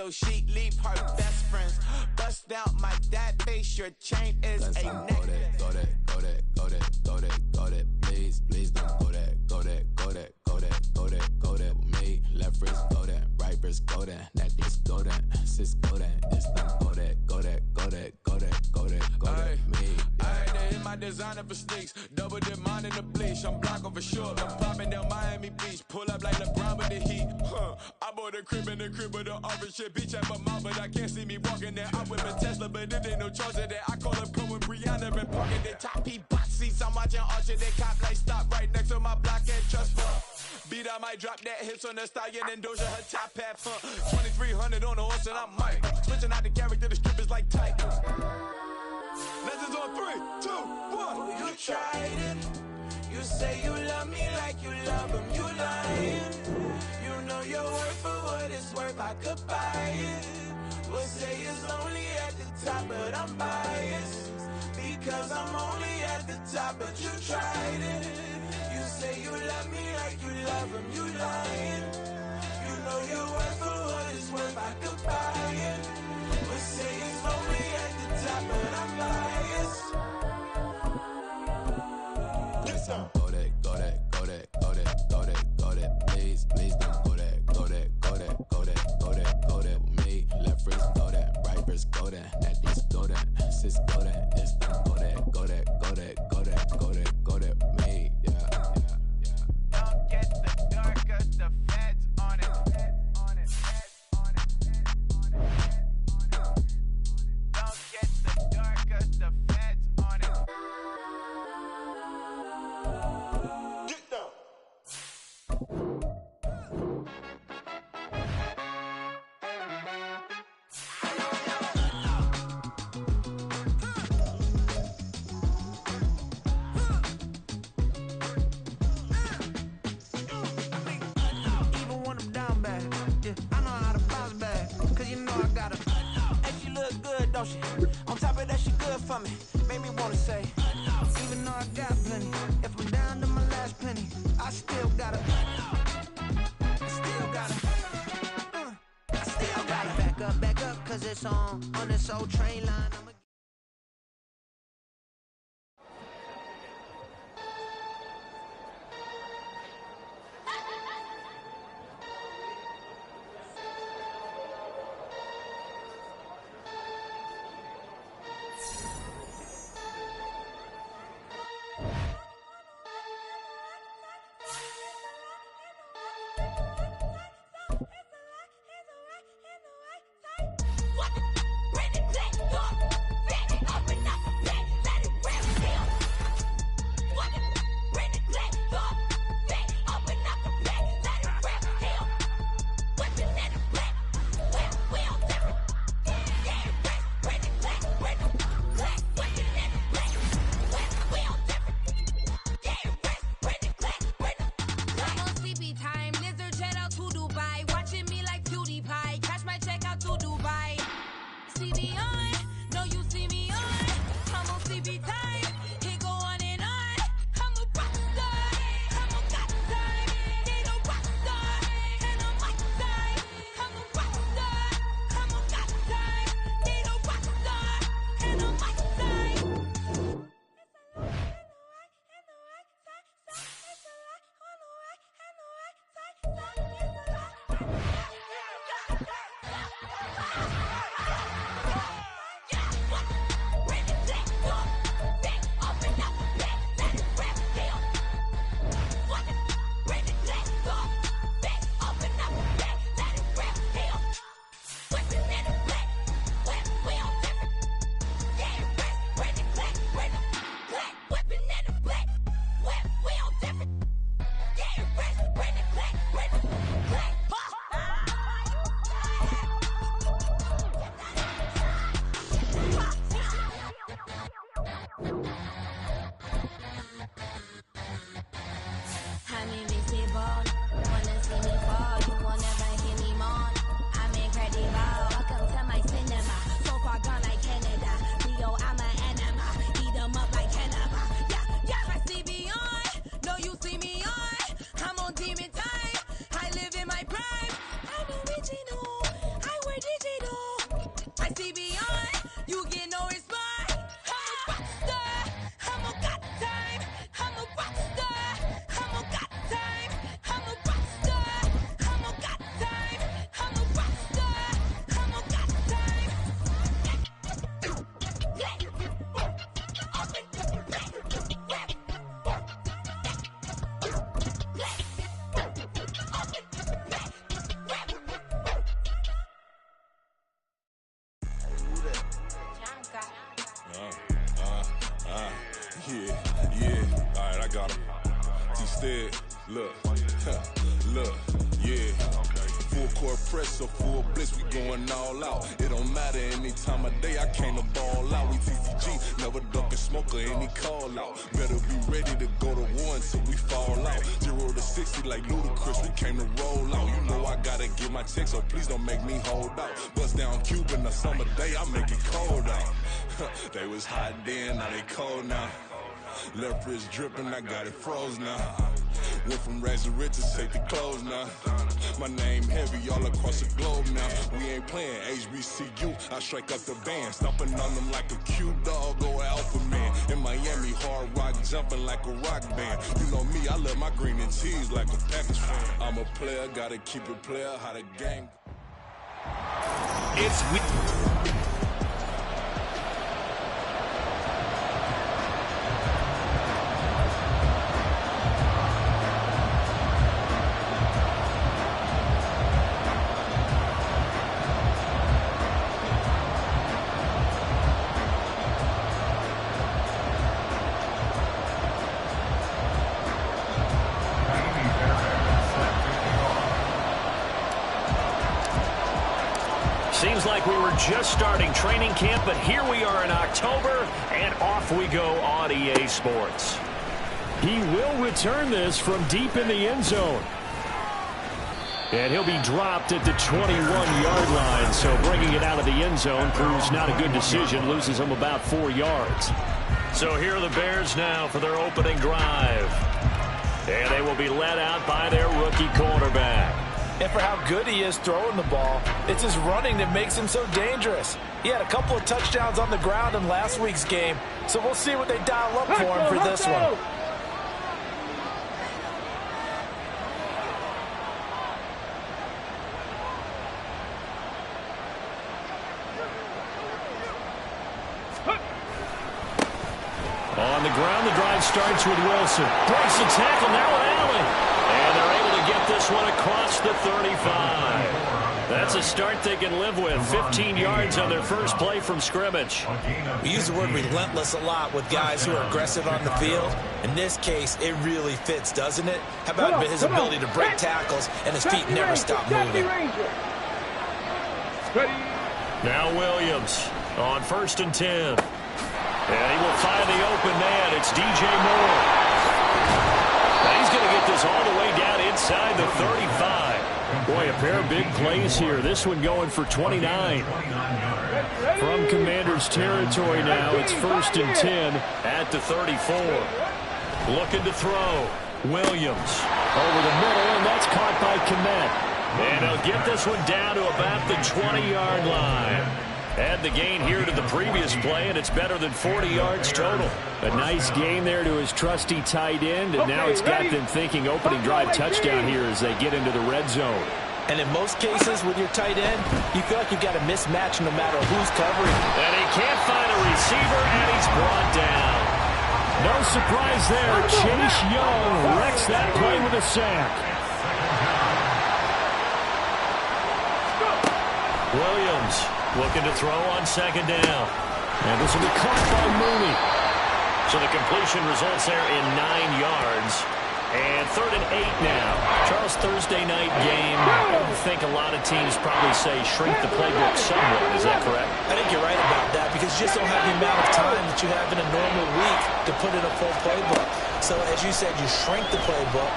so she leave her best friends. Bust out my dad face, your chain is a necklace. Go that, go that, go that, go that, go that, please, please don't go that, go that, go that, go that, go that, go that with me. Left wrist go that, right wrist go that, necklace go that, sis go that, this don't go that, go that, go that, go that, go that, go that, me. I had to hit my designer for sneaks, double dip mine in the bleach. I'm blocking for sure, I'm popping down Miami Beach, pull up like LeBron with the heat. I bought a crib in the crib with the orange shit, beach at my mouth, but I can't see me walking there. I whip a Tesla, but it ain't no charge of that. I call up Pro and Brianna and parking the top P box seats. I'm watching Archer, they cop like stop right next to my block and trust fund. Beat, I might drop that hits on the stallion and Doja her top hat fun. 2300 on the horse and I'm Mike. Switching out the character, the strip is like tight. Legends on 3, 2, 1. You tried it. You say you love me like you love him. You lying. You know your worth for what it's worth. I could buy it. We'll say it's lonely at the top, but I'm biased because I'm only at the top. But you tried it. You say you love me like you love him. You lying. You know your worth for what it's worth. I could buy it. We'll say it's lonely at the top, but I'm biased. Go that, go that, go that, go that, go that, go that, please, please don't go that, go that, go that, go that, go that, go that with me. Left wrist go that, right wrist go that, necklace go that, sis go that, this don't go that, go that, go that, go that, go that, go that with me. Yeah, yeah, yeah. Don't get the dark, cause the feds on it. On it, feds on it, feds on it, feds on it. Don't get the dark, cause the feds on it. Get down. Even when I'm down bad, yeah, I know how to bounce back, cause you know I got her. And she look good, don't she? On top of that, she good for me. Made me wanna say, even though I got plenty, if I'm down to my last penny, I still got her. I still got her. I still got her. Back up, cause it's on this old train line. I'ma can't see beyond. You get no response. I'm a rock star. I'm a got time. I'm a rock star. I'm a got time. I'm a rock star. I'm a got time. I'm a rock star. I'm a got time. Yeah. All right, I got him. T-Stead, look, yeah. Full court press or full blitz, we going all out. It don't matter any time of day, I came to ball out. We TCG, never ducking smoke or any call out. Better be ready to go to war until we fall out. 0 to 60 like Ludacris, we came to roll out. You know I gotta get my check, so please don't make me hold out. Bust down Cuban a summer day, I make it cold out. They was hot then, now they cold now. Left wrist dripping, I got it froze now. Went from rags to riches, take the clothes now. My name heavy all across the globe now. We ain't playing HBCU, I strike up the band. Stomping on them like a cute dog or alpha man. In Miami, hard rock jumping like a rock band. You know me, I love my green and cheese like a Packers fan. I'm a player, gotta keep it player, how the game. It's Seems like we were just starting training camp, but here we are in October, and off we go on EA Sports. He will return this from deep in the end zone. And he'll be dropped at the 21-yard line, so bringing it out of the end zone proves not a good decision, loses him about 4 yards. So here are the Bears now for their opening drive. And they will be led out by their rookie quarterback. And for how good he is throwing the ball, it's his running that makes him so dangerous. He had a couple of touchdowns on the ground in last week's game, so we'll see what they dial up for him for this one. On the ground, the drive starts with Wilson. Breaks the tackle, now with Allen. And they're able to get this one across the 35. That's a start they can live with. 15 yards on their first play from scrimmage. We use the word relentless a lot with guys who are aggressive on the field. In this case, it really fits, doesn't it? How about his ability to break tackles and his feet never stop moving? Now Williams on 1st and 10. And he will find the open man. It's DJ Moore. Now he's going to get this all the way down inside the 35. Boy, a pair of big plays here. This one going for 29. From Commander's territory now, it's 1st and 10 at the 34. Looking to throw. Williams over the middle, and that's caught by Kmet. And they'll get this one down to about the 20-yard line. Add the gain here to the previous play, and it's better than 40 yards total. A nice gain there to his trusty tight end, and now it's got them thinking opening drive touchdown here as they get into the red zone. And in most cases with your tight end, you feel like you've got a mismatch no matter who's covering. And he can't find a receiver, and he's brought down. No surprise there. Chase Young wrecks that play with a sack. Williams looking to throw on 2nd down. And this will be caught by Mooney. So the completion results there in 9 yards. And 3rd and 8 now. Charles, Thursday night game. I think a lot of teams probably say shrink the playbook somewhat. Is that correct? I think you're right about that because you just don't have the amount of time that you have in a normal week to put in a full playbook. So as you said, you shrink the playbook,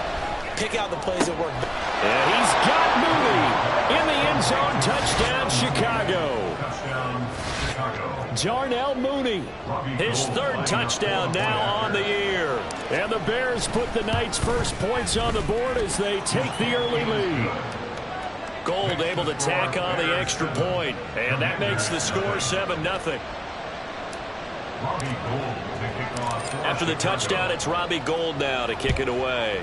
pick out the plays that work. And he's got Mooney in the end zone. Touchdown, Chicago. Darnell Mooney, his 3rd touchdown now on the year. And the Bears put the Knights' first points on the board as they take the early lead. Gold able to tack on the extra point, and that makes the score 7-0. After the touchdown, it's Robbie Gould now to kick it away.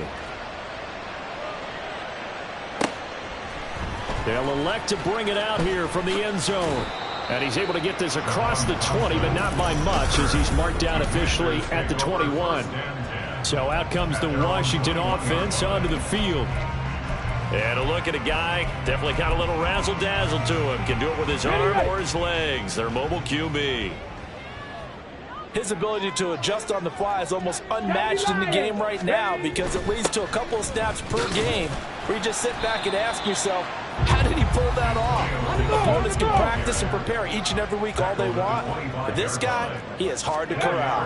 They'll elect to bring it out here from the end zone. And he's able to get this across the 20, but not by much, as he's marked down officially at the 21. So out comes the Washington offense onto the field. And a look at a guy, definitely got a little razzle-dazzle to him. Can do it with his arm or his legs. Their mobile QB. His ability to adjust on the fly is almost unmatched in the game right now, because it leads to a couple of snaps per game where you just sit back and ask yourself, how did he pull that off? Opponents can practice and prepare each and every week all they want. But this guy, he is hard to corral.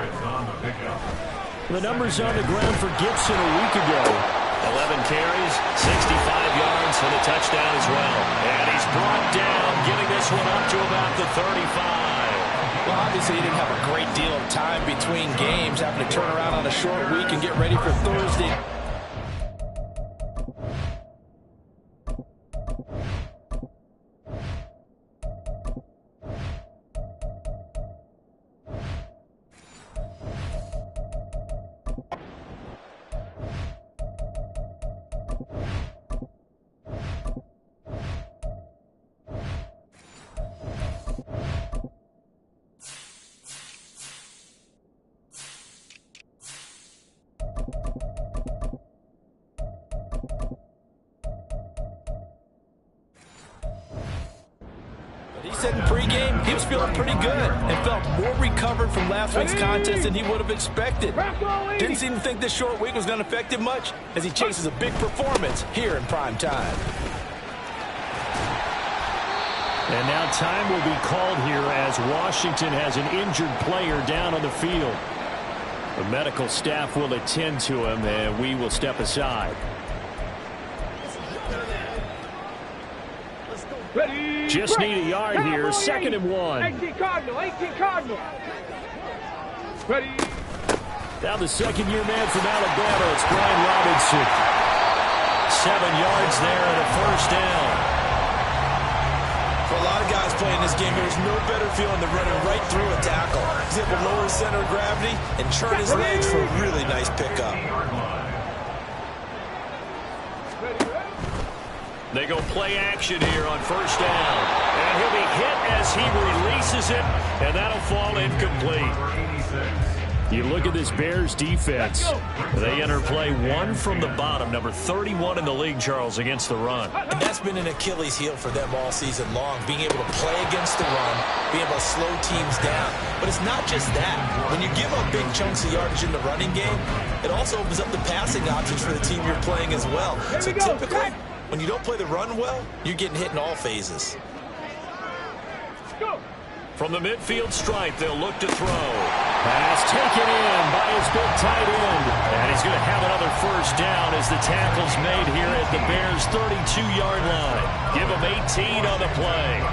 The numbers on the ground for Gibson a week ago. 11 carries, 65 yards for the touchdown as well. And he's brought down, getting this one up to about the 35. Well, obviously he didn't have a great deal of time between games, having to turn around on a short week and get ready for Thursday. He said in pregame he was feeling pretty good and felt more recovered from last week's contest than he would have expected. Didn't seem to think this short week was going to affect him much as he chases a big performance here in prime time. And now time will be called here as Washington has an injured player down on the field. The medical staff will attend to him, and we will step aside. Just need a yard here. 2nd and 1. 18 Cardinal. Ready. Now the second-year man from Alabama, it's Brian Robinson. 7 yards there and a first down. For a lot of guys playing this game, there's no better feeling than running right through a tackle. He's able to lower his center of gravity and turn his legs for a really nice pickup. They go play action here on first down. And he'll be hit as he releases it, and that'll fall incomplete. You look at this Bears defense. They enter play one from the bottom, number 31 in the league, Charles, against the run. And that's been an Achilles heel for them all season long, being able to play against the run, being able to slow teams down. But it's not just that. When you give up big chunks of yardage in the running game, it also opens up the passing options for the team you're playing as well. So typically, when you don't play the run well, you're getting hit in all phases. From the midfield stripe, they'll look to throw. Pass taken in by his big tight end. And he's going to have another first down as the tackle's made here at the Bears' 32-yard line. Give him 18 on the play.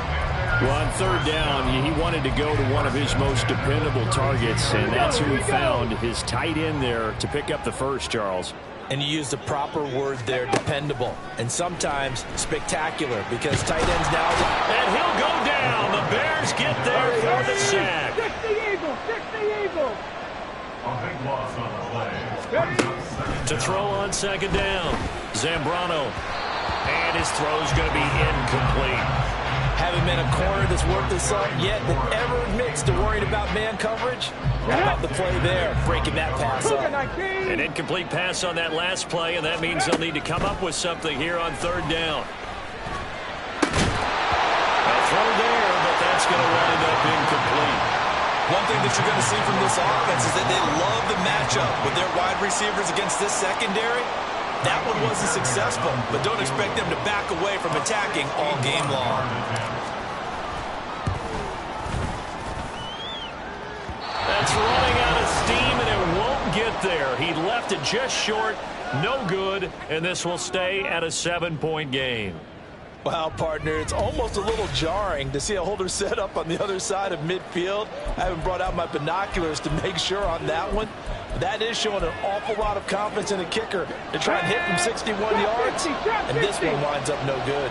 Well, on third down, he wanted to go to one of his most dependable targets, and that's who he found, his tight end there, to pick up the first, Charles. And you used the proper word there, dependable, and sometimes spectacular, because tight ends now... And he'll go down. The Bears get there for the sack. 60 Eagles. A big loss on the play. To throw on second down, Zambrano. And his throw's going to be incomplete. Haven't been a corner that's worth the salt yet that ever admits to worrying about man coverage. How about the play there, breaking that pass up? An incomplete pass on that last play, and that means they'll need to come up with something here on third down. A throw there, but that's going to wind up incomplete. One thing that you're going to see from this offense is that they love the matchup with their wide receivers against this secondary. That one wasn't successful, but don't expect them to back away from attacking all game long. That's running out of steam, and it won't get there. He left it just short, no good, and this will stay at a 7-point game. Wow, partner, it's almost a little jarring to see a holder set up on the other side of midfield. I haven't brought out my binoculars to make sure on that one. That is showing an awful lot of confidence in a kicker to try and hit from 61 yards, and this one winds up no good.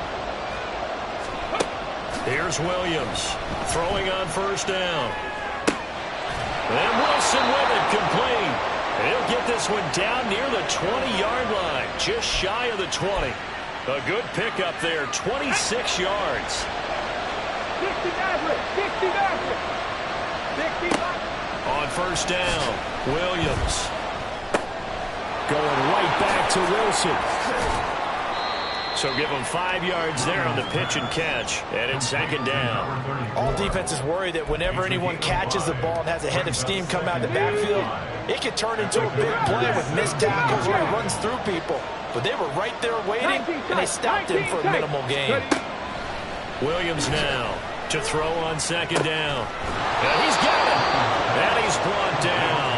Here's Williams throwing on first down. And Wilson with it, complete. He'll get this one down near the 20-yard line, just shy of the 20. A good pickup there, 26 yards. 60 average. On first down, Williams. Going right back to Wilson. So give him 5 yards there on the pitch and catch, and it's second down. All defenses worry that whenever anyone catches the ball and has a head of steam come out of the backfield, it can turn into a big play with missed tackles where he runs through people. But they were right there waiting, and they stopped him for a minimal gain. Williams now to throw on second down. And he's got it. And he's brought down.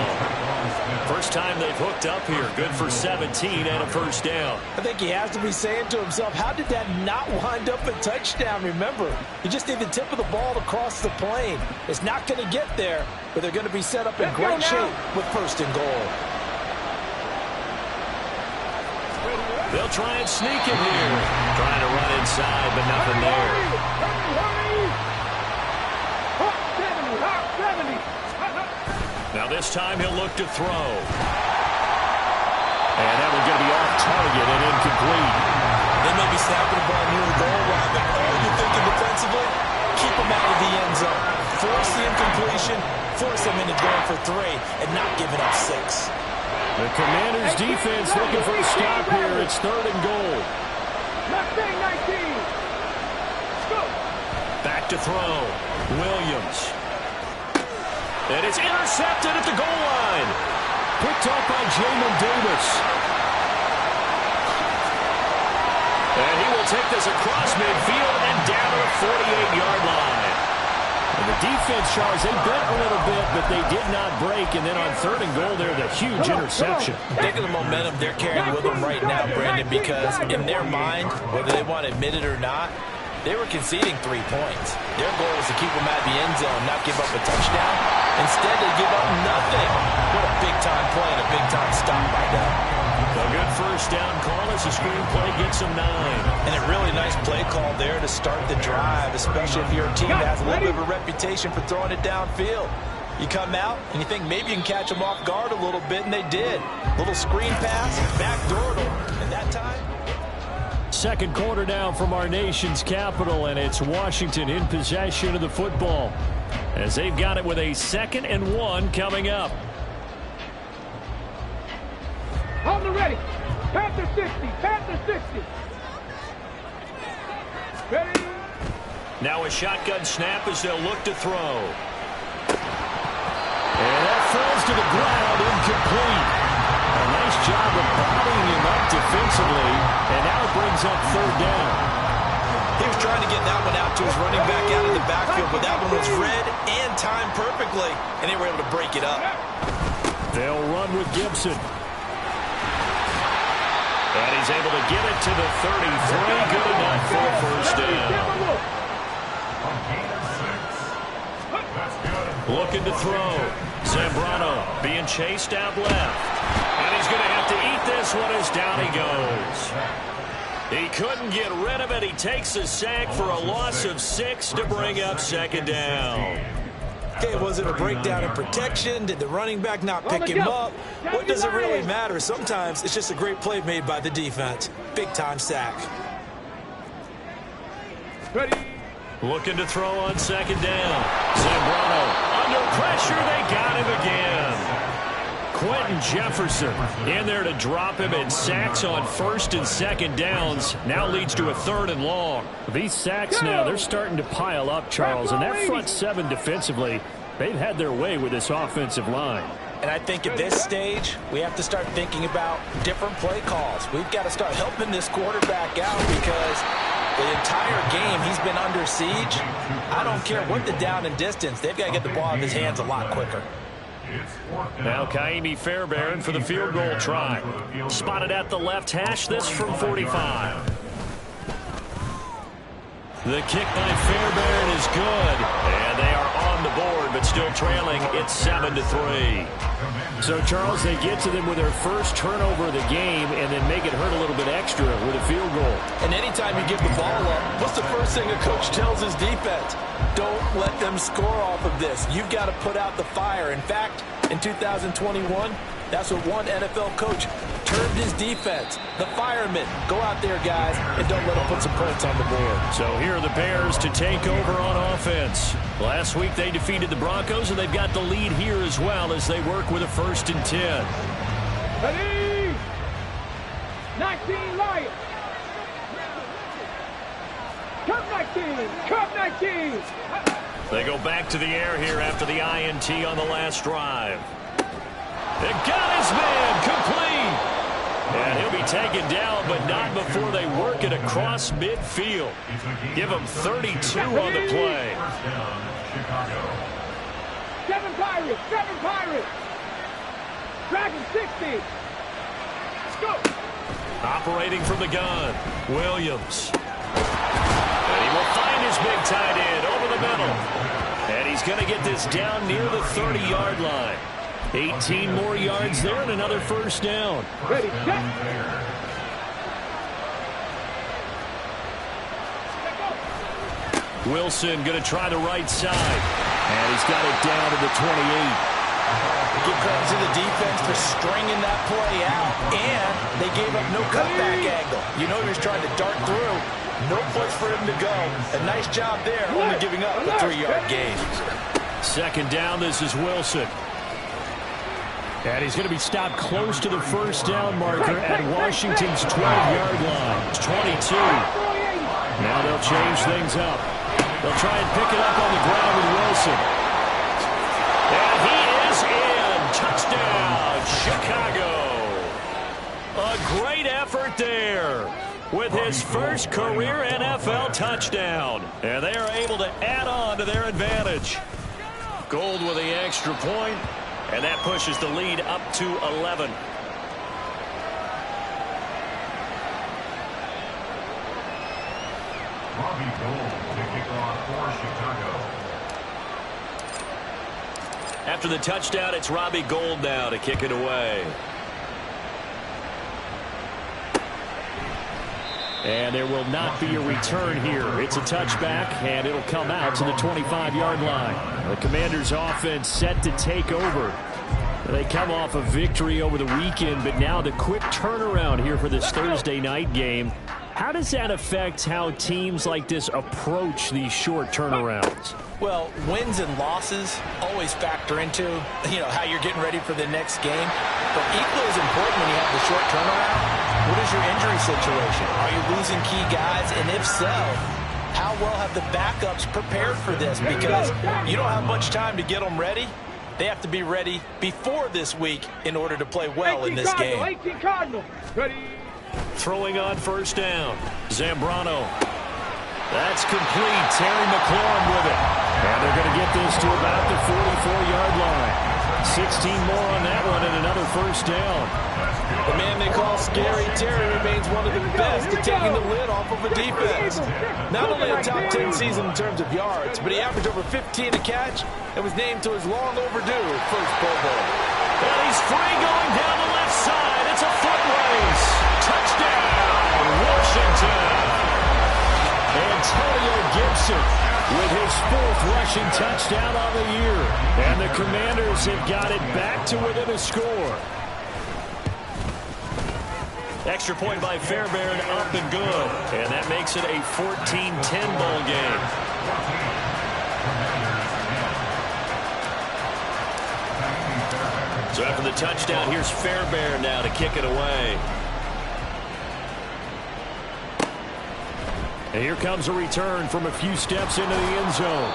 First time they've hooked up here. Good for 17 and a first down. I think he has to be saying to himself, how did that not wind up a touchdown? Remember, you just need the tip of the ball to cross the plane. It's not going to get there, but they're going to be set up in great shape with first and goal. They'll try and sneak it here. Trying to run inside, but nothing there. Now this time he'll look to throw. And that one's going to be off target and incomplete. They may be snapping the ball near the goal line, but all you're thinking defensively, keep them out of the end zone. Force the incompletion, force them into going for 3, and not giving up 6. The Commanders' defense looking for a stop here. It's third and goal. Back to throw. Williams. And it's intercepted at the goal line. Picked up by Jamin Davis. And he will take this across midfield and down to the 48-yard line. And the defense, Charles, they bent a little bit, but they did not break. And then on third and goal, there's a huge interception. Think of the momentum they're carrying with them right now, Brandon, because in their mind, whether they want to admit it or not, they were conceding 3 points. Their goal was to keep them at the end zone, not give up a touchdown. Instead, they give up nothing. What a big-time play and a big-time stop by them. A good first down call as the screenplay gets them 9. And a really nice play call there to start the drive, especially if you're a team that has a little bit of a reputation for throwing it downfield. You come out, and you think maybe you can catch them off guard a little bit, and they did. Little screen pass, backdoored them, and that time... Second quarter now from our nation's capital, and it's Washington in possession of the football as they've got it with a 2nd and 1 coming up. On the ready. Panther 60. Panther 60. Ready. Now a shotgun snap as they'll look to throw. And that falls to the ground, incomplete. A nice job of bodying him up defensively, and now it brings up third down. He was trying to get that one out to his running back out of the backfield, but that one was read and timed perfectly, and they were able to break it up. They'll run with Gibson. And he's able to get it to the 33. Good enough for a first down. Looking to throw. Zambrano being chased out left. And he's going to have to eat this one as down he goes. He couldn't get rid of it. He takes a sack for a loss of 6 to bring up second down. Okay, was it a breakdown in protection? Did the running back not pick him up? What does it really matter? Sometimes it's just a great play made by the defense. Big-time sack. Ready. Looking to throw on second down. Zambrano under pressure. They got him again. Quentin Jefferson in there to drop him, and sacks on first and second downs now leads to a 3rd and long. These sacks now, they're starting to pile up, Charles, and that front 7 defensively, they've had their way with this offensive line. And I think at this stage, we have to start thinking about different play calls. We've got to start helping this quarterback out because the entire game he's been under siege. I don't care what the down and distance. They've got to get the ball in his hands a lot quicker. Now Kaimi Fairbairn for the field goal try. Spotted at the left hash, this from 45. The kick by Fairbairn is good. And they are on the board, but still trailing. It's 7-3. So, Charles, they get to them with their first turnover of the game and then make it hurt a little bit extra with a field goal. And anytime you give the ball up, what's the first thing a coach tells his defense? Don't let them score off of this. You've got to put out the fire. In fact, in 2021, that's what one NFL coach termed his defense. The firemen. Go out there, guys, and don't let them put some points on the board. So here are the Bears to take over on offense. Last week they defeated the Broncos, and they've got the lead here as well as they work with a 1st and 10. Ready? 19 Lions. Come 19. Come 19. They go back to the air here after the INT on the last drive. They got his man complete. And he'll be taken down, but not before they work it across midfield. Give him 32 on the play. 7 Pirates. 7 Pirates. Dragon 60. Let's go. Operating from the gun, Williams. And he will find his big tight end over the middle. And he's going to get this down near the 30-yard line. 18 more yards there and another 1st down. Ready, set. Wilson going to try the right side. And he's got it down to the 28. Give credit to the defense for stringing that play out, and they gave up no cutback angle. You know he was trying to dart through. No place for him to go. A nice job there, only giving up a 3-yard gain. 2nd down, this is Wilson. And he's going to be stopped close to the 1st down marker at Washington's 12-yard line. It's 22. Now they'll change things up. They'll try and pick it up on the ground with Wilson. And he is in. Touchdown, Chicago. A great effort there with his first career NFL touchdown. And they are able to add on to their advantage. Gold with the extra point. And that pushes the lead up to 11. Robbie Gould, the kickoff for Chicago. After the touchdown, it's Robbie Gould now to kick it away. And there will not be a return here. It's a touchback, and it'll come out to the 25-yard line. The Commanders' offense set to take over. They come off a victory over the weekend, but now the quick turnaround here for this Thursday night game. How does that affect how teams like this approach these short turnarounds? Well, wins and losses always factor into, how you're getting ready for the next game. But equally as important when you have the short turnaround, what is your injury situation? Are you losing key guys? And if so, how well have the backups prepared for this? Because you don't have much time to get them ready. They have to be ready before this week in order to play well in this game. 18 Cardinals. Ready. Throwing on 1st down. Zambrano. That's complete. Terry McLaurin with it. And they're going to get this to about the 44-yard line. 16 more on that one and another 1st down. The man they call Scary Terry remains one of the best at taking the lid off of a defense. Not only a top 10 season in terms of yards, but he averaged over 15 a catch and was named to his long overdue first Pro Bowl. And he's free going down the left side. It's a foot race. Touchdown, Washington. Antonio Gibson with his 4th rushing touchdown on the year. And the Commanders have got it back to within a score. Extra point by Fairbairn, up and good. And that makes it a 14-10 ball game. So after the touchdown, here's Fairbairn now to kick it away. And here comes a return from a few steps into the end zone.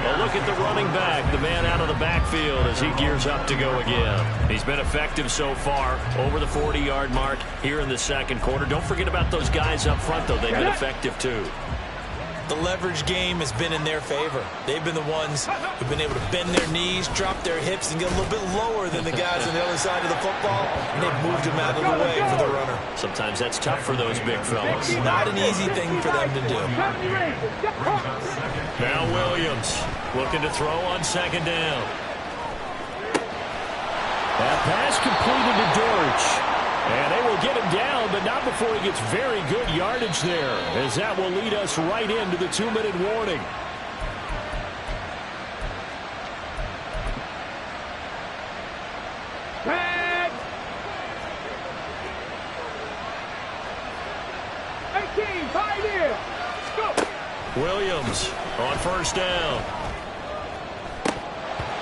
Well, look at the running back, the man out of the backfield as he gears up to go again. He's been effective so far, over the 40-yard mark here in the 2nd quarter. Don't forget about those guys up front, though. They've been effective, too. The leverage game has been in their favor. They've been the ones who've been able to bend their knees, drop their hips, and get a little bit lower than the guys on the other side of the football, and they've moved them out of the way for the runner. Sometimes that's tough for those big fellas. Not an easy thing for them to do. Now Williams Looking to throw on second down. That pass completed to Dortch. And they will get him down, but not before he gets very good yardage there, as that will lead us right into the 2-minute warning. Red. 18, 5 here. Go. Williams on first down.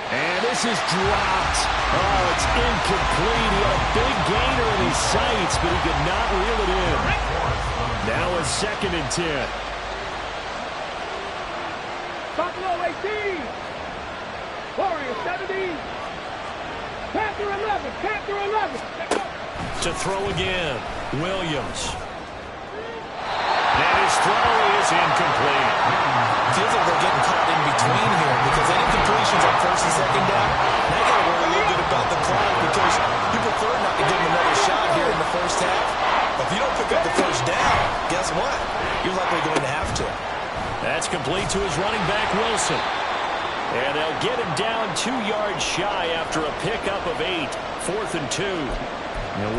And this is dropped. Oh, it's incomplete. He had a big gainer in his sights, but he could not reel it in. Now a 2nd and 10. Buffalo 18. Warriors 17. Panther 11. Panther 11. To throw again. Williams. And his throw is incomplete. Feels like they're getting caught in between here because any completions on first and second down, now you got to worry a little bit about the clock because you prefer not to give them another shot here in the first half. But if you don't pick up the first down, guess what? You're likely going to have to. That's complete to his running back, Wilson. And they'll get him down 2 yards shy after a pickup of 8. 4th and 2.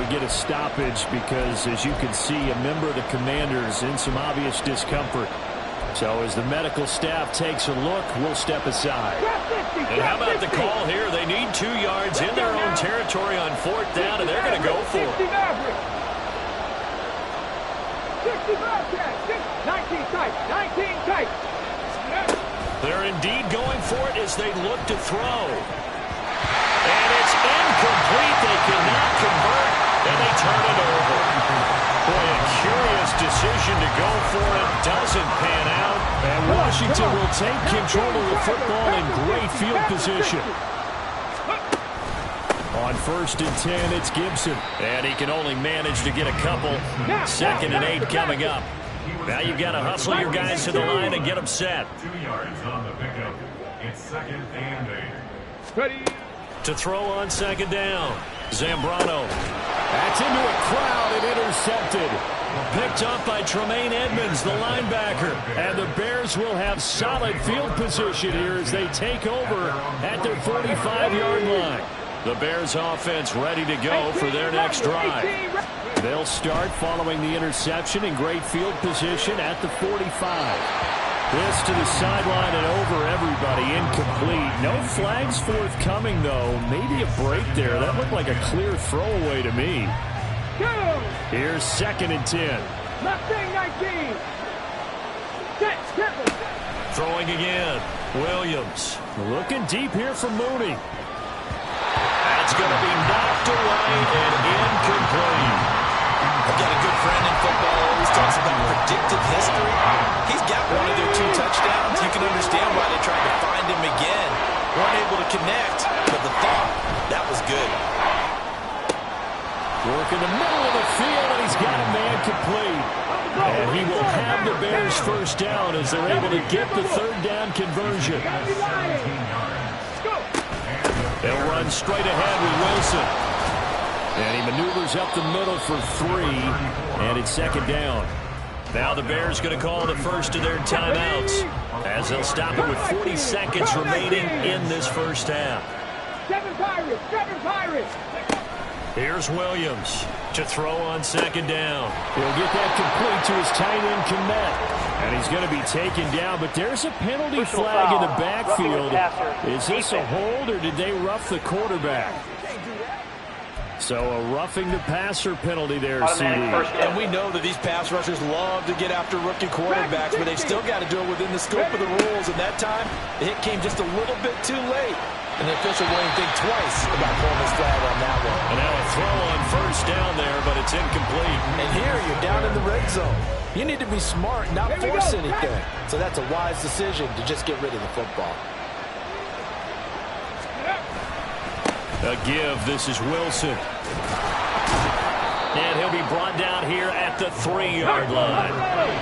We get a stoppage because, as you can see, a member of the Commanders in some obvious discomfort. So as the medical staff takes a look, we'll step aside. And how about the call here? They need 2 yards in their own territory on 4th down, and they're going to go for it. 19 tight. 19 tight. They're indeed going for it as they look to throw. And it's incomplete. They cannot convert, and they turn it over. Boy, a curious decision to go for it. Doesn't pan out. And Washington will take control of the football in great field position. On 1st and 10, it's Gibson. And he can only manage to get a couple. 2nd and 8 coming up. Now you've got to hustle your guys to the line and get them set. 2 yards on the pickup. It's 2nd and 8. Ready. To throw on second down. Zambrano. That's into a crowd and intercepted. Picked up by Tremaine Edmonds, the linebacker. And the Bears will have solid field position here as they take over at their 45-yard line. The Bears offense ready to go for their next drive. They'll start following the interception in great field position at the 45. This to the sideline and over everybody, incomplete. No flags forthcoming, though. Maybe a break there. That looked like a clear throwaway to me. Here's 2nd and 10. Left wing 19. Throwing again. Williams. Looking deep here for Mooney. That's going to be knocked away and incomplete. I've got a good friend in football who always talks about predictive history. He's got one of their 2 touchdowns. You can understand why they tried to find him again. Weren't able to connect, but the thought, that was good. Work in the middle of the field, and he's got a man complete. And he will have the Bears first down as they're able to get the 3rd down conversion. They'll run straight ahead with Wilson. And he maneuvers up the middle for 3, and it's 2nd down. Now the Bears going to call the first of their timeouts as they'll stop it with 40 seconds remaining in this first half. 7 Pirates. Here's Williams to throw on second down. He'll get that complete to his tight end, Kmet. And he's going to be taken down, but there's a penalty flag in the backfield. Is this a hold, or did they rough the quarterback? So a roughing the passer penalty there, CD. And we know that these pass rushers love to get after rookie quarterbacks, but they've still got to do it within the scope of the rules. And that time, the hit came just a little bit too late. And the official won't even think twice about pulling his flag on that one. And now a throw on first down there, but it's incomplete. And here, you're down in the red zone. You need to be smart, not force anything. So that's a wise decision to just get rid of the football. A give. This is Wilson. And he'll be brought down here at the 3-yard line.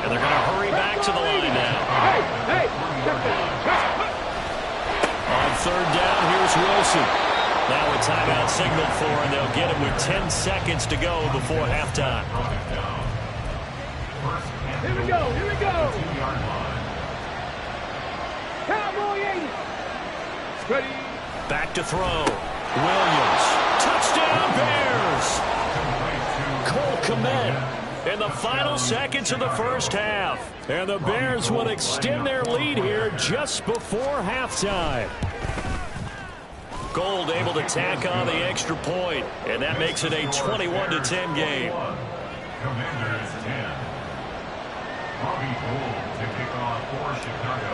And they're going to hurry back to the line now. On 3rd down, here's Wilson. Now a timeout signaled for, and they'll get it with 10 seconds to go before halftime. Here we go. Cowboy 80. Ready. Back to throw. Williams. Touchdown, Bears. Cole Kmet in the final seconds of the first half. And the Bears will extend their lead here just before halftime. Gold able to tack on the extra point, and that makes it a 21-10 game. Commanders 10. Robbie Gould to kick off for Chicago.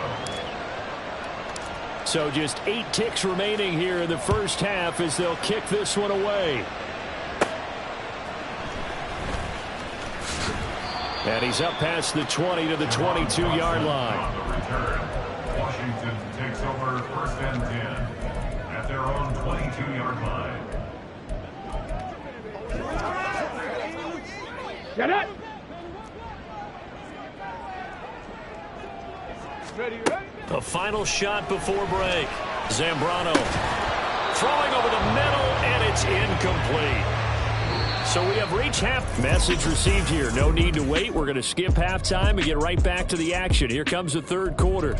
So just 8 ticks remaining here in the first half as they'll kick this one away. And he's up past the 20 to the 22-yard line. On the return, Washington takes over first and 10 at their own 22-yard line. Get it. Ready, ready. The final shot before break. Zambrano throwing over the middle, and it's incomplete. So we have reached half. Message received here. No need to wait. We're going to skip halftime and get right back to the action. Here comes the third quarter.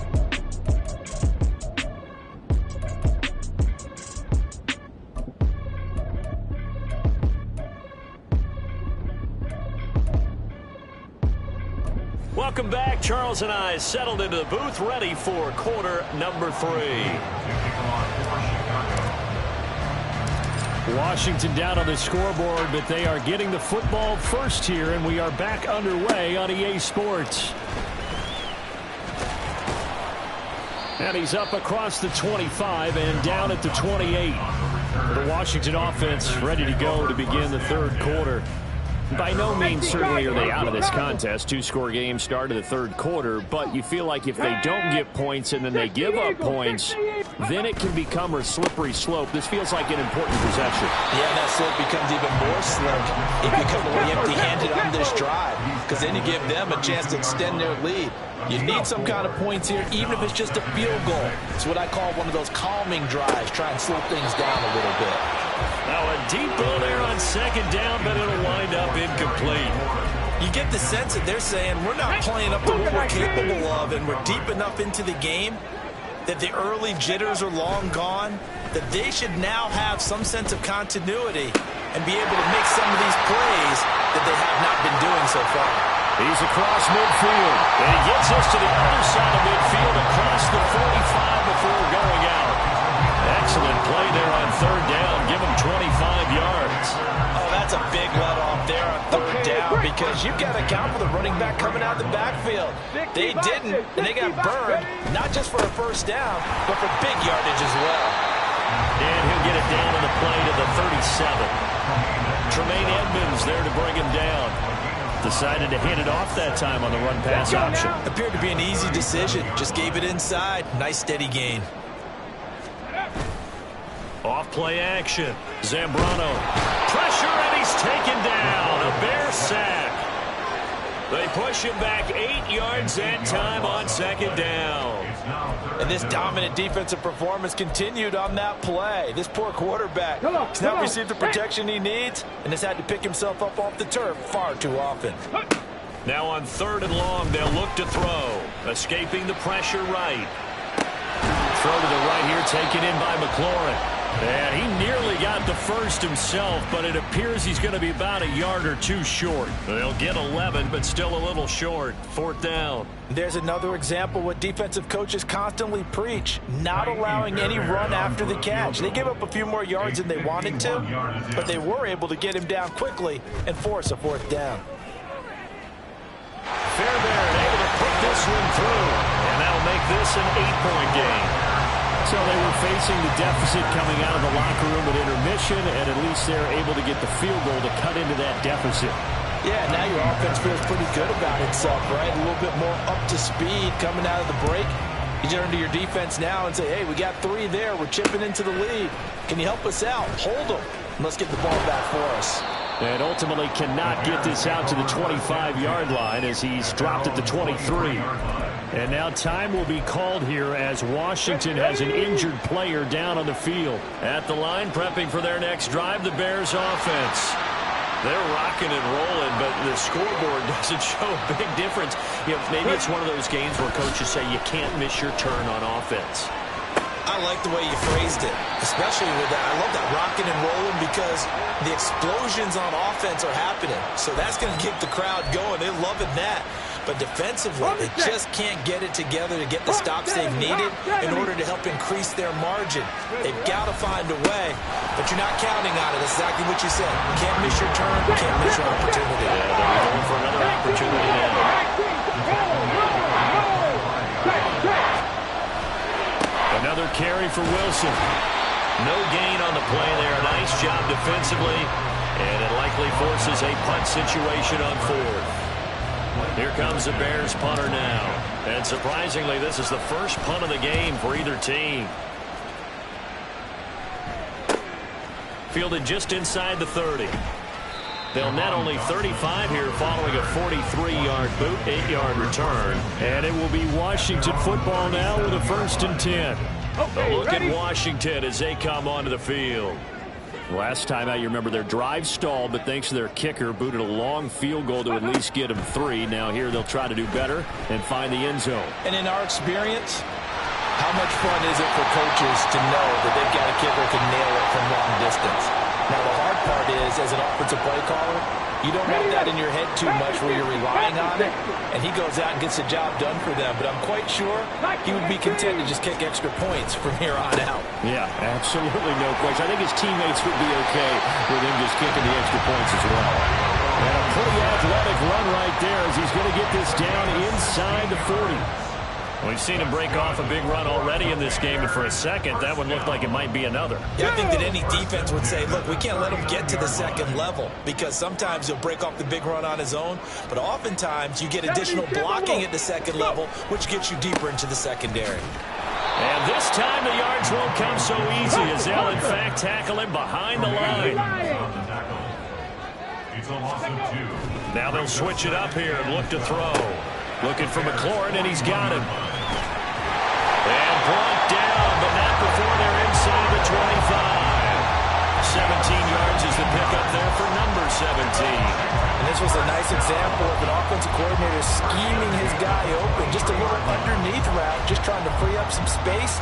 Welcome back. Charles and I settled into the booth, ready for quarter number 3. Washington down on the scoreboard, but they are getting the football first here, and we are back underway on EA Sports. And he's up across the 25 and down at the 28. The Washington offense ready to go to begin the third quarter. By no means certainly are they out of this contest. 2-score game start of the third quarter, but you feel like if they don't get points and then they give up points, then it can become a slippery slope. This feels like an important possession. Yeah, that slope becomes even more slick if you come away empty-handed on this drive, because then you give them a chance to extend their lead. You need some kind of points here, even if it's just a field goal. It's what I call one of those calming drives, try and slow things down a little bit. Now a deep ball there on second down, but it'll wind up incomplete. You get the sense that they're saying we're not playing up to what we're capable of, and we're deep enough into the game that the early jitters are long gone, that they should now have some sense of continuity and be able to make some of these plays that they have not been doing so far. He's across midfield, and he gets us to the other side of midfield across the 45 before going out. Excellent play there on third down. Give him 25 yards. Oh, that's a big let off there on third down, because you've got to account for the running back coming out of the backfield. They didn't, and they got burned, not just for a first down, but for big yardage as well. And he'll get it down on the play to the 37. Tremaine Edmonds there to bring him down. Decided to hand it off that time on the run-pass option. Appeared to be an easy decision. Just gave it inside. Nice steady gain. Off play action. Zambrano. Pressure, and he's taken down. A Bear sack. They push him back 8 yards that time on second down. And this dominant defensive performance continued on that play. This poor quarterback has not received the protection he needs and has had to pick himself up off the turf far too often. Now on third and long, they'll look to throw. Escaping the pressure right. Throw to the right here, taken in by McLaurin. And he nearly got the first himself, but it appears he's going to be about a yard or two short. They'll get 11, but still a little short. Fourth down. There's another example what defensive coaches constantly preach, not allowing any run after the catch. They gave up a few more yards than they wanted to, but they were able to get him down quickly and force a fourth down. Fairbairn able to put this one through, and that'll make this an 8-point game. So they were facing the deficit coming out of the locker room at intermission, and at least they're able to get the field goal to cut into that deficit. Yeah, now your offense feels pretty good about itself, right? A little bit more up to speed coming out of the break. You turn to your defense now and say, hey, we got 3 there. We're chipping into the lead. Can you help us out? Hold them. Let's get the ball back for us. And ultimately cannot get this out to the 25-yard line as he's dropped at the 23. And now time will be called here as Washington has an injured player down on the field. At the line, prepping for their next drive, the Bears offense. They're rocking and rolling, but the scoreboard doesn't show a big difference. You know, maybe it's one of those games where coaches say you can't miss your turn on offense. I like the way you phrased it, especially with that. I love that rocking and rolling because the explosions on offense are happening. So that's going to get the crowd going. They're loving that. But defensively, they just can't get it together to get the stops they've needed in order to help increase their margin. They've got to find a way, but you're not counting on it. That's exactly what you said. You can't miss your turn. You can't miss your opportunity. Yeah, they'll be going for another opportunity now. Another carry for Wilson. No gain on the play there. Nice job defensively, and it likely forces a punt situation on fourth. Here comes the Bears punter now. And surprisingly, this is the first punt of the game for either team. Fielded just inside the 30. They'll net only 35 here following a 43-yard boot, 8-yard return. And it will be Washington football now with a 1st and 10. A look at Washington as they come onto the field. Last time out, you remember their drive stalled, but thanks to their kicker, booted a long field goal to at least get them 3. Now here they'll try to do better and find the end zone. And in our experience, how much fun is it for coaches to know that they've got a kicker who can nail it from long distance? Now the hard part is, as an offensive play caller, you don't want that in your head too much where you're relying on it, and he goes out and gets the job done for them. But I'm quite sure he would be content to just kick extra points from here on out. Yeah, absolutely no question. I think his teammates would be okay with him just kicking the extra points as well. And a pretty athletic run right there as he's going to get this down inside the 40. We've seen him break off a big run already in this game, and for a second, that one looked like it might be another. Yeah, I think that any defense would say, look, we can't let him get to the second level because sometimes he'll break off the big run on his own, but oftentimes you get additional blocking at the second level, which gets you deeper into the secondary. And this time the yards won't come so easy as they'll, in fact, tackle him behind the line. Now they'll switch it up here and look to throw. Looking for McLaurin, and he's got him. And brought down, but not before they're inside the 25. 17 yards is the pickup there for number 17. And this was a nice example of an offensive coordinator scheming his guy open. Just a little underneath route, just trying to free up some space,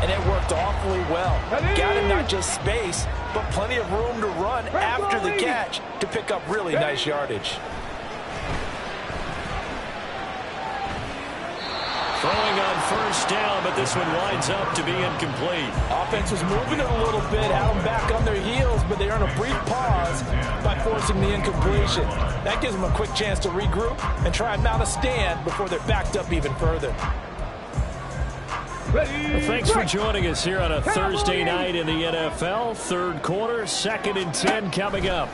and it worked awfully well. Got him not just space, but plenty of room to run after the catch to pick up really nice yardage. Throwing on 1st down, but this one winds up to be incomplete. Offense was moving it a little bit, had them back on their heels, but they earn a brief pause by forcing the incompletion. That gives them a quick chance to regroup and try and mount a stand before they're backed up even further. Well, thanks for joining us here on a Thursday night in the NFL. 3rd quarter, 2nd and 10 coming up.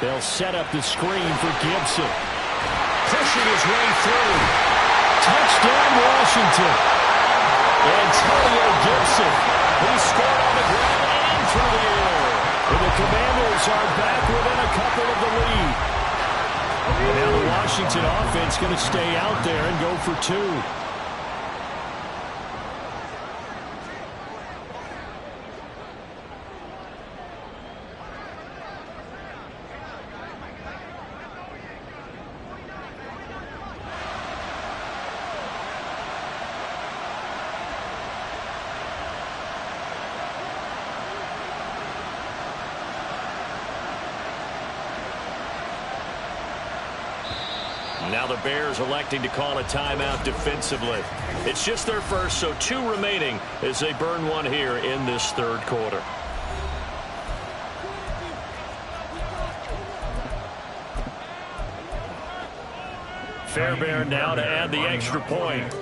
They'll set up the screen for Gibson. Pushing his way through. Touchdown, Washington. Antonio Gibson. He scored on the ground and through the air. And the Commanders are back within a couple of the lead. And now the Washington offense going to stay out there and go for 2. Now the Bears electing to call a timeout defensively. It's just their first, so 2 remaining as they burn one here in this 3rd quarter. Fairbairn now to add the extra point.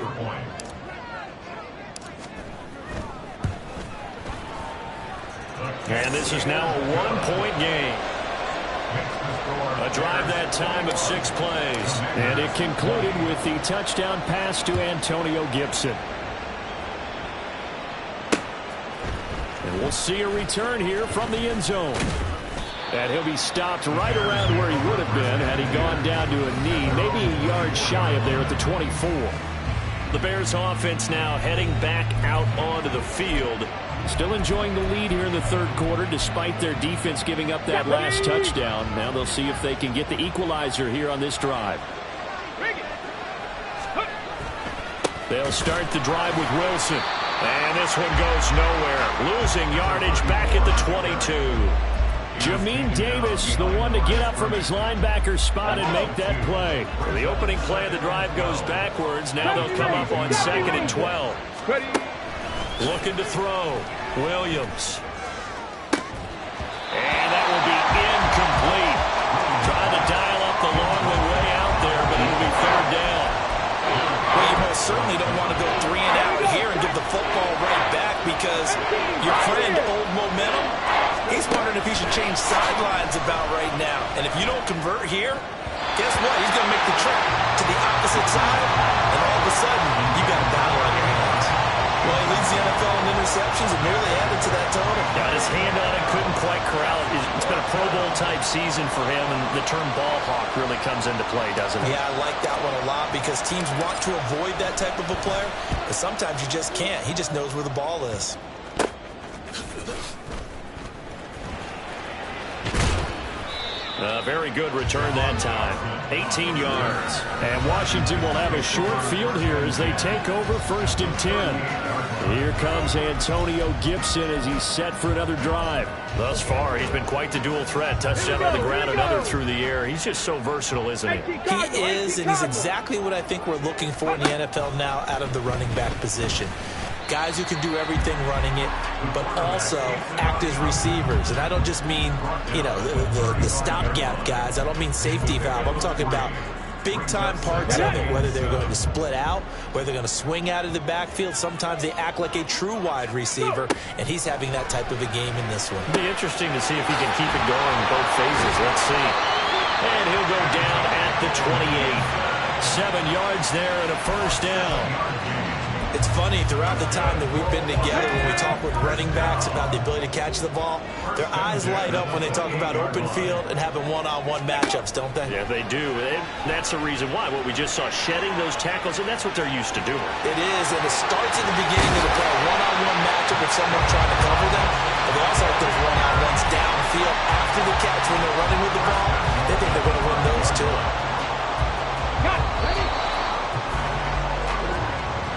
And this is now a 1-point game. A drive that time of 6 plays. And it concluded with the touchdown pass to Antonio Gibson. And we'll see a return here from the end zone. And he'll be stopped right around where he would have been had he gone down to a knee, maybe a yard shy of there at the 24. The Bears offense now heading back out onto the field. Still enjoying the lead here in the 3rd quarter despite their defense giving up that last touchdown. Now they'll see if they can get the equalizer here on this drive. They'll start the drive with Wilson. And this one goes nowhere. Losing yardage back at the 22. Jamin Davis, the one to get up from his linebacker spot and make that play. The opening play of the drive goes backwards. Now they'll come up on 2nd and 12. Looking to throw. Williams. And that will be incomplete. Trying to dial up the long way out there, but it'll be 3rd down. Well, you most certainly don't want to go 3 and out here and give the football right back because your friend, Old Momentum, he's wondering if he should change sidelines about right now. And if you don't convert here, guess what? He's going to make the trip to the opposite side, and all of a sudden, you got a battle on your hands. Well, he leads the NFL in interceptions and nearly added to that total. Got his hand on it, couldn't quite corral it. It's been a Pro Bowl-type season for him, and the term ball hawk really comes into play, doesn't it? Yeah, I like that one a lot because teams want to avoid that type of a player, but sometimes you just can't. He just knows where the ball is. A very good return that time. 18 yards. And Washington will have a short field here as they take over 1st and 10. Here comes Antonio Gibson as he's set for another drive. Thus far, he's been quite the dual threat. Touchdown on the ground, another through the air. He's just so versatile, isn't he? He is, and he's exactly what I think we're looking for in the NFL now out of the running back position. Guys who can do everything running it, but also act as receivers. And I don't just mean, you know, the stopgap guys. I don't mean safety valve. I'm talking about big-time parts of it, whether they're going to split out, whether they're going to swing out of the backfield. Sometimes they act like a true wide receiver, and he's having that type of a game in this one. It'll be interesting to see if he can keep it going in both phases. Let's see. And he'll go down at the 28. 7 yards there and a 1st down. It's funny, throughout the time that we've been together, when we talk with running backs about the ability to catch the ball, their eyes light up when they talk about open field and having one-on-one matchups, don't they? Yeah, they do. And that's the reason why. What we just saw, shedding those tackles, and that's what they're used to doing. It is, and it starts at the beginning of the play, one-on-one matchup with someone trying to cover them, but they also have those one-on-ones downfield after the catch when they're running with the ball. They think they're going to win those too.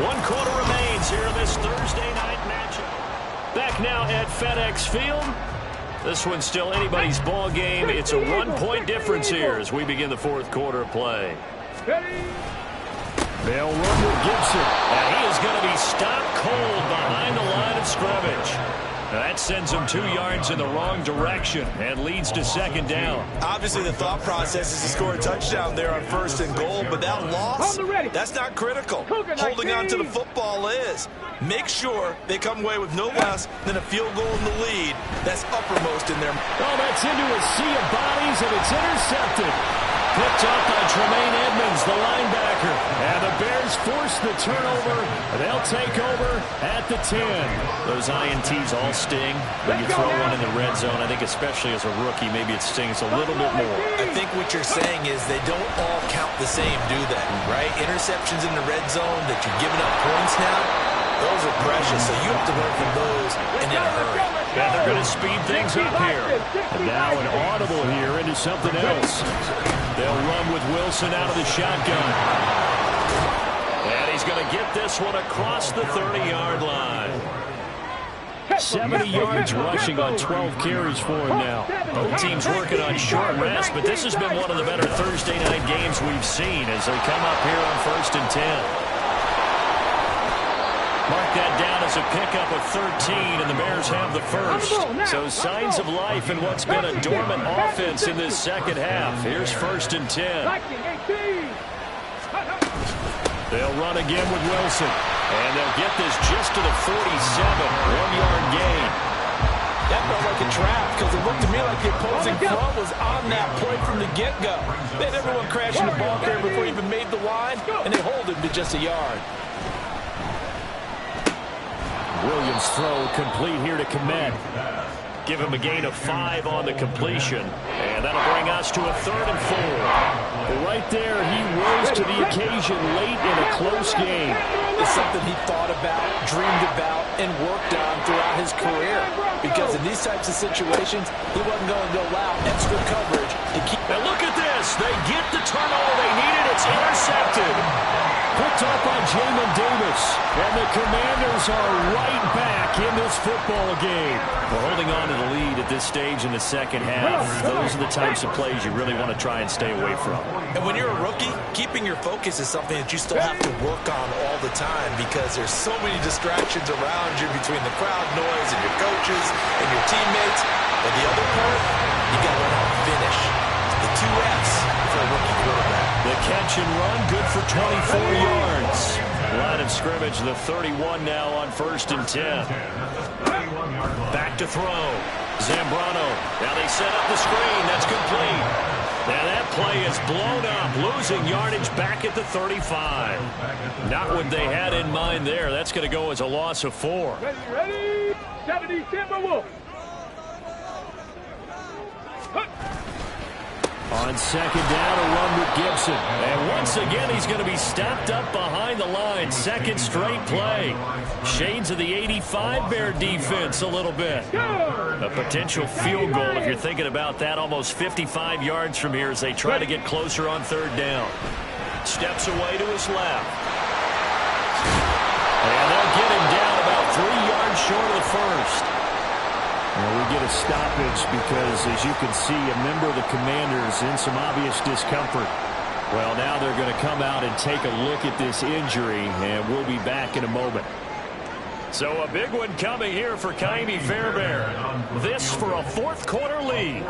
1 quarter remains here in this Thursday night matchup. Back now at FedEx Field. This one's still anybody's ball game. It's a 1-point difference here as we begin the 4th quarter of play. They'll run with Gibson. And he is going to be stopped cold behind the line of scrimmage. That sends him 2 yards in the wrong direction and leads to 2nd down. Obviously, the thought process is to score a touchdown there on 1st and goal, but that loss, that's not critical. Holding on to the football is. Make sure they come away with no less than a field goal in the lead. That's uppermost in their... Oh, that's into a sea of bodies, and it's intercepted. Picked up by Tremaine Edmonds, the linebacker. And the Bears force the turnover. They'll take over at the 10. Those INTs all sting, but you throw one in the red zone. I think especially as a rookie, maybe it stings a little bit more. I think what you're saying is they don't all count the same, do they? Right? Interceptions in the red zone that you're giving up points now, those are precious. So you have to learn from those and in a hurry. Yeah, they're going to speed things up here. And now an audible here into something else. They'll run with Wilson out of the shotgun. And he's going to get this one across the 30-yard line. 70 yards rushing on 12 carries for him now. Both teams working on short rest, but this has been one of the better Thursday night games we've seen as they come up here on 1st and 10. Mark that down as a pickup of 13, and the Bears have the first. So signs of life in what's been a dormant offense in this second half. Here's 1st and 10. They'll run again with Wilson. And they'll get this just to the 47. 1-yard gain. That felt like a trap because it looked to me like the opposing front was on that play from the get-go. They had everyone crashing the ball carrier before he even made the line, and they hold him to just a yard. Williams' throw complete here to Kmet. Give him a gain of 5 on the completion. And that'll bring us to a 3rd and 4. Right there, he rose to the occasion late in a close game. It's something he thought about, dreamed about, and worked on throughout his career. Because in these types of situations, he wasn't going to allow extra coverage to keep... And look at this. They get the turnover they needed. It's intercepted. Picked off by Jamin Davis. And the Commanders are right back in this football game. We're holding on to the lead at this stage in the second half. Those are the types of plays you really want to try and stay away from. And when you're a rookie, keeping your focus is something that you still have to work on all the time because there's so many distractions around you between the crowd noise and your coaches and your teammates. But the other part, you got to learn how to finish. The 2 F's for a rookie quarterback. The catch and run, good for 24 yards. Line of scrimmage, the 31 now on 1st and 10. Back to throw. Zambrano. Now they set up the screen. That's complete. Now that play is blown up, losing yardage back at the 35. Not what they had in mind there. That's going to go as a loss of 4. Ready? 70 Timberwolves. On second down, a run with Gibson. And once again, he's going to be stopped up behind the line. Second straight play. Shades of the 85 Bear defense a little bit. A potential field goal if you're thinking about that. Almost 55 yards from here as they try to get closer on 3rd down. Steps away to his left. And they'll get him down about 3 yards short of the first. Well, we get a stoppage because, as you can see, a member of the Commanders in some obvious discomfort. Well, now they're going to come out and take a look at this injury, and we'll be back in a moment. So a big one coming here for Ka'imi Fairbairn. This for a 4th quarter lead.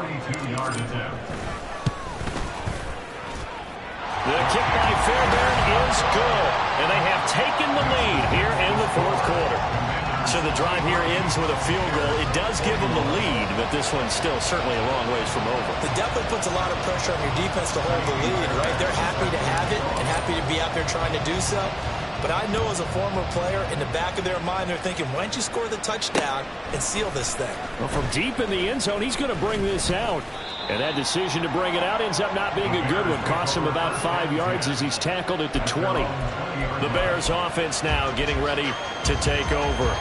The kick by Fairbairn is good, and they have taken the lead here in the 4th quarter. So the drive here ends with a field goal. It does give them the lead, but this one's still certainly a long ways from over. It definitely puts a lot of pressure on your defense to hold the lead, right? They're happy to have it and happy to be out there trying to do so. But I know as a former player, in the back of their mind, they're thinking, why don't you score the touchdown and seal this thing? Well, from deep in the end zone, he's going to bring this out. And that decision to bring it out ends up not being a good one. Costs him about 5 yards as he's tackled at the 20. The Bears offense now getting ready to take over.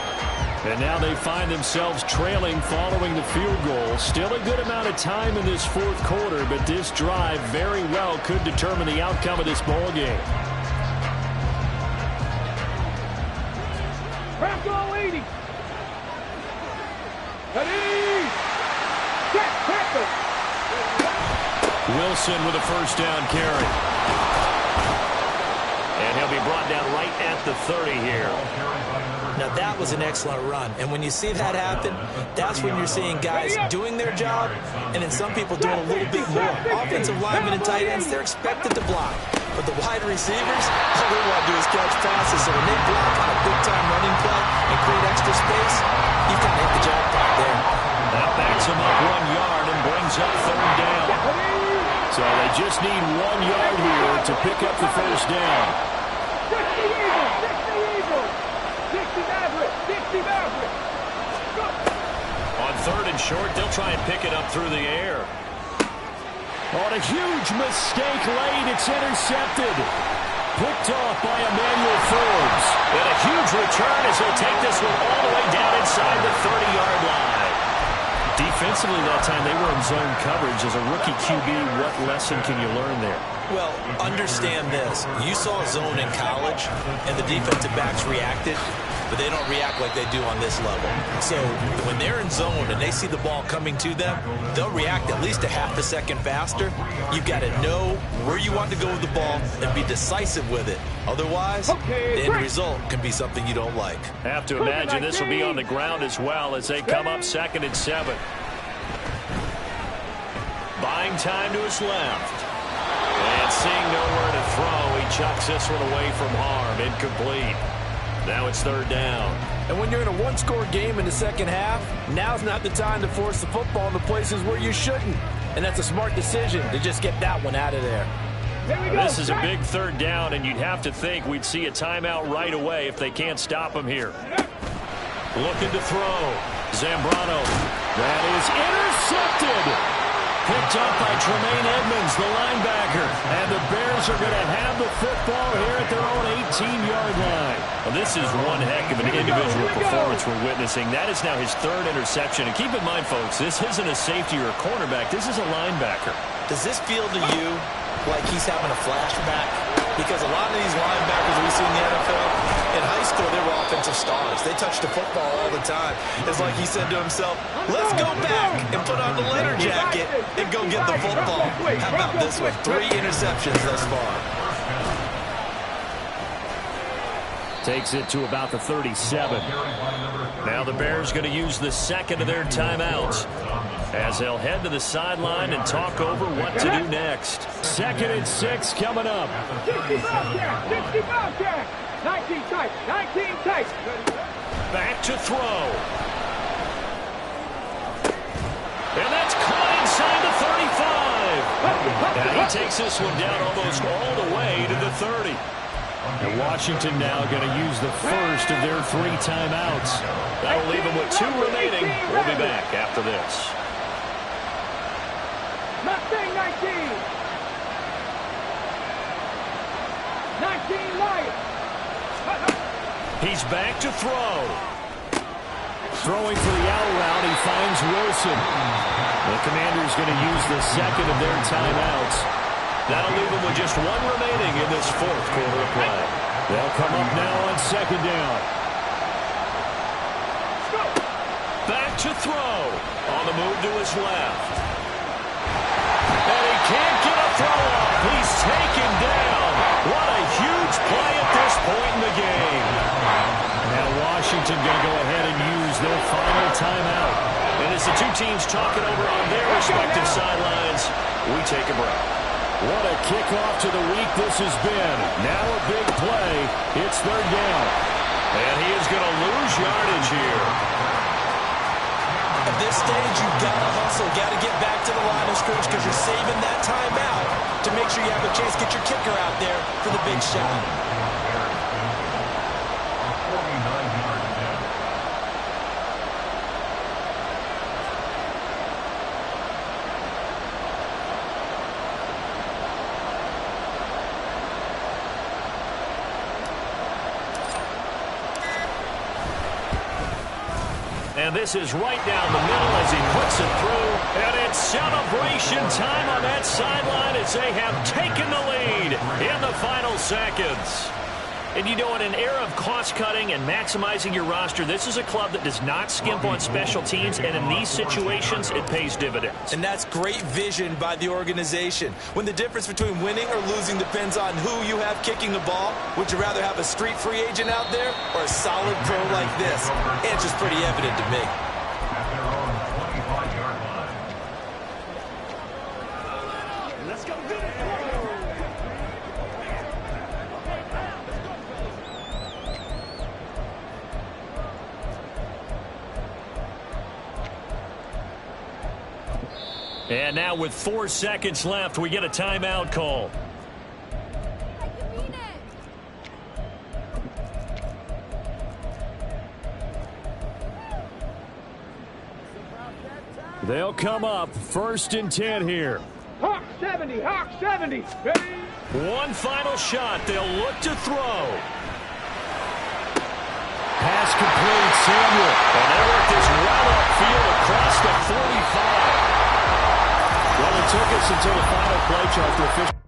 And now they find themselves trailing following the field goal. Still a good amount of time in this 4th quarter, but this drive very well could determine the outcome of this ball game. Crack all 80. Ready? Set, cracker. Wilson with a 1st down carry. And he'll be brought down right at the 30 here. Now that was an excellent run, and when you see that happen, that's when you're seeing guys doing their job, and then some people doing a little bit more. Offensive linemen and tight ends, they're expected to block, but the wide receivers, all they want to do is catch passes. So when they block on a big-time running play and create extra space, you've got to hit the jackpot there. That backs him up 1 yard and brings up 3rd down. So they just need 1 yard here to pick up the 1st down. 60 Eagles, 60 Eagles. 60 Maverick, 60 Maverick. On 3rd and short, they'll try and pick it up through the air. On a huge mistake late, it's intercepted. Picked off by Emmanuel Forbes. And a huge return as he'll take this one all the way down inside the 30-yard line. Defensively that time, they were in zone coverage. As a rookie QB, what lesson can you learn there? Well, understand this. You saw zone in college, and the defensive backs reacted, but they don't react like they do on this level. So when they're in zone and they see the ball coming to them, they'll react at least a half a second faster. You've got to know where you want to go with the ball and be decisive with it. Otherwise, the end result can be something you don't like. Have to imagine this will be on the ground as well as they come up 2nd and 7. Buying time to his left. And seeing nowhere to throw, he chucks this one away from harm. Incomplete. Now it's 3rd down. And when you're in a one-score game in the second half, now's not the time to force the football in the places where you shouldn't. And that's a smart decision to just get that one out of there. This is a big 3rd down, and you'd have to think we'd see a timeout right away if they can't stop him here. Looking to throw. Zambrano. That is intercepted. Picked up by Tremaine Edmonds, the linebacker. And the Bears are going to have the football here at their own 18-yard line. Well, this is one heck of an individual performance we're witnessing. That is now his 3rd interception. And keep in mind, folks, this isn't a safety or a cornerback. This is a linebacker. Does this feel to you like he's having a flashback because a lot of these linebackers we see in the NFL, in high school, they were offensive stars. They touched the football all the time. It's like he said to himself, let's go back and put on the leather jacket and go get the football. How about this one? 3 interceptions thus far. Takes it to about the 37. Now the Bears going to use the second of their timeouts as they'll head to the sideline and talk over what to do next. 2nd and 6 coming up. 60 Bobcat. 19 tight. 19 tight. Back to throw. And that's caught inside the 35. And he takes this one down almost all the way to the 30. And Washington now going to use the first of their 3 timeouts. That'll leave them with 2 remaining. We'll be back after this. Mustang 19. 19 Lions. He's back to throw. Throwing for the out route, he finds Wilson. The Commanders going to use the second of their timeouts. That'll leave them with just 1 remaining in this 4th quarter of play. They'll come up now on 2nd down. Back to throw. On the move to his left. And he can't get a throw off. He's taken down. What a huge play at this point in the game. Now Washington going to go ahead and use their final timeout. And as the 2 teams talking over on their respective sidelines, we take a break. What a kickoff to the week this has been. Now a big play. It's 3rd down. And he is going to lose yardage here. At this stage, you've got to hustle. Got to get back to the line of scrimmage because you're saving that timeout to make sure you have a chance to get your kicker out there for the big shot. And this is right down the middle as he puts it through. And it's celebration time on that sideline as they have taken the lead in the final seconds. And you know, in an era of cost-cutting and maximizing your roster, this is a club that does not skimp on special teams, and in these situations, it pays dividends. And that's great vision by the organization. When the difference between winning or losing depends on who you have kicking the ball, would you rather have a street free agent out there or a solid pro like this? Answer's pretty evident to me. At their own 25-yard line. Let's go. And now with 4 seconds left, we get a timeout call. They'll come up 1st and 10 here. Hawk 70, Hawk 70. Ready? 1 final shot. They'll look to throw. Pass complete, Samuel. And they work this well upfield across the 45. Well, it took us until the final play chart to officially.